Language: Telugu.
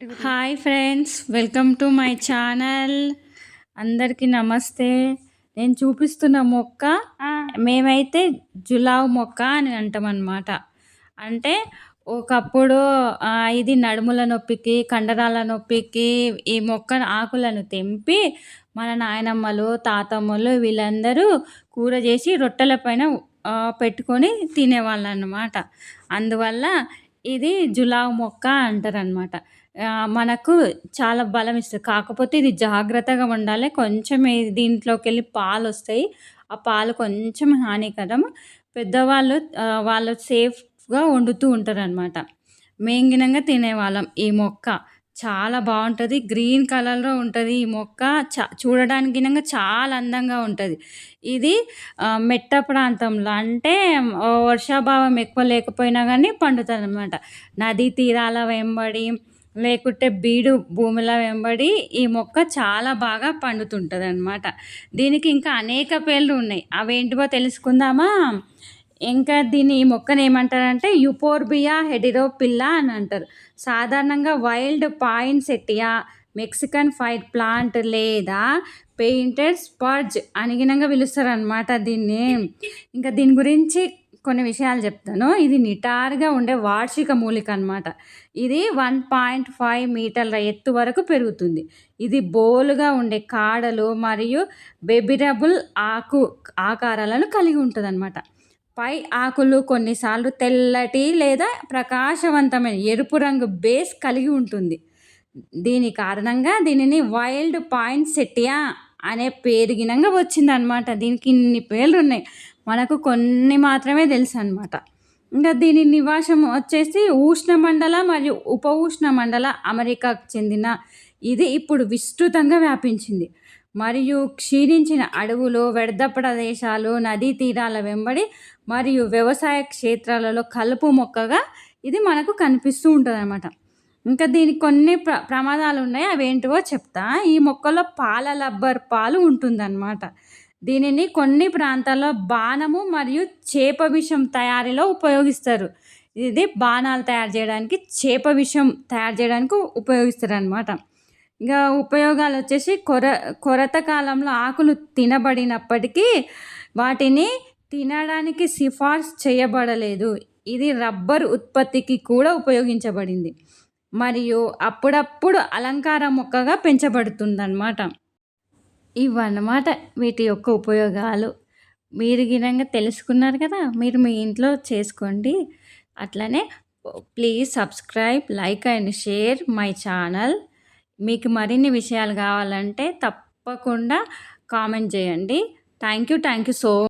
Hi friends, welcome to my channel. అందరికీ నమస్తే. నేను చూపిస్తున్న మొక్క మేమైతే జులావ్ మొక్క అని అంటామన్నమాట. అంటే ఒకప్పుడు ఇది నడుముల నొప్పికి, కండరాల నొప్పికి ఈ మొక్క ఆకులను తెంపి మన నాయనమ్మలు, తాతమ్మలు వీళ్ళందరూ కూర చేసి రొట్టెల పైన పెట్టుకొని తినేవాళ్ళన్నమాట. అందువల్ల ఇది జులావ్ మొక్క అంటారనమాట. మనకు చాలా బలం ఇస్తుంది. కాకపోతే ఇది జాగ్రత్తగా ఉండాలి. కొంచెం దీంట్లోకెళ్ళి పాలొస్తాయి. ఆ పాలు కొంచెం హానికరం. పెద్దవాళ్ళు వాళ్ళు సేఫ్‌గా వండుతూ ఉంటారనమాట. మేము గినంగా తినేవాళ్ళం ఈ మొక్క. చాలా బావుంటది. గ్రీన్ కలర్‌లో ఉంటది ఈ మొక్క. చూడడానికి గినంగా చాలా అందంగా ఉంటది. ఇది మెట్ట ప్రాంతంలో అంటే వర్షాభావం ఎక్కువ లేకపోయినా గానీ పండుతదనమాట. నదీ తీరాల వెంబడి లేకుంటే బీడు భూముల వెంబడి ఈ మొక్క చాలా బాగా పండుతుంటదనమాట. దీనికి ఇంకా అనేక పేర్లు ఉన్నాయి. అవేంటివో తెలుసుకుందామా? ఇంకా ఈ మొక్కని ఏమంటారంటే యుపోర్బియా హెడిరోపిల్లా అని అంటారు. సాధారణంగా వైల్డ్ పాయిన్సెటియా, మెక్సికన్ ఫైర్ ప్లాంట్ లేదా పెయింటెడ్ స్పర్జ్ అని గినంగా పిలుస్తారనమాట దీన్ని. ఇంకా దీని గురించి కొన్ని విషయాలు చెప్తాను. ఇది నిటారుగా ఉండే వార్షిక మూలిక అనమాట. ఇది 1.5 మీటర్ల ఎత్తు వరకు పెరుగుతుంది. ఇది బోలుగా ఉండే కాడలు మరియు బెబిరబుల్ ఆకారాలను కలిగి ఉంటుందన్నమాట. పై ఆకులు కొన్నిసార్లు తెల్లటి లేదా ప్రకాశవంతమైన ఎరుపు రంగు బేస్ కలిగి ఉంటుంది. దీని కారణంగా దీనిని వైల్డ్ పాయిన్సెటియా అనే పేరు గినంగా వచ్చిందనమాట. దీనికి ఇన్ని పేర్లు ఉన్నాయి. మనకు కొన్ని మాత్రమే తెలుసు అనమాట. ఇంకా దీని నివాసం వచ్చేసి ఉష్ణమండల మరియు ఉప ఉష్ణమండల అమెరికాకు చెందిన ఇది ఇప్పుడు విస్తృతంగా వ్యాపించింది. మరియు క్షీణించిన అడవులు, వ్యర్థ ప్రదేశాలు, నదీ తీరాల వెంబడి మరియు వ్యవసాయ క్షేత్రాలలో కలుపు మొక్కగా ఇది మనకు కనిపిస్తూ ఉంటుందన్నమాట. ఇంకా దీనికి కొన్ని ప్రమాదాలు ఉన్నాయి. అవేంటివో చెప్తా. ఈ మొక్కలో పాల రబ్బర్ పాలు ఉంటుందన్నమాట. దీనిని కొన్ని ప్రాంతాల్లో బాణము మరియు చేప విషం తయారీలో ఉపయోగిస్తారు. ఇది బాణాలు తయారు చేయడానికి, చేప విషం తయారు చేయడానికి ఉపయోగిస్తారనమాట. ఇంకా ఉపయోగాలు వచ్చేసి కొరత కాలంలో ఆకులు తినబడినప్పటికీ వాటిని తినడానికి సిఫార్సు చేయబడలేదు. ఇది రబ్బర్ ఉత్పత్తికి కూడా ఉపయోగించబడింది మరియు అప్పుడప్పుడు అలంకార మొక్కగా పెంచబడుతుందన్నమాట. ఇవన్నమాట వీటి యొక్క ఉపయోగాలు. మీరు గినంగా తెలుసుకున్నారు కదా, మీరు మీ ఇంట్లో చేసుకోండి. అట్లనే please subscribe, like and share my channel. మీకు మరిన్ని విషయాలు కావాలంటే తప్పకుండా కామెంట్ చేయండి. Thank you so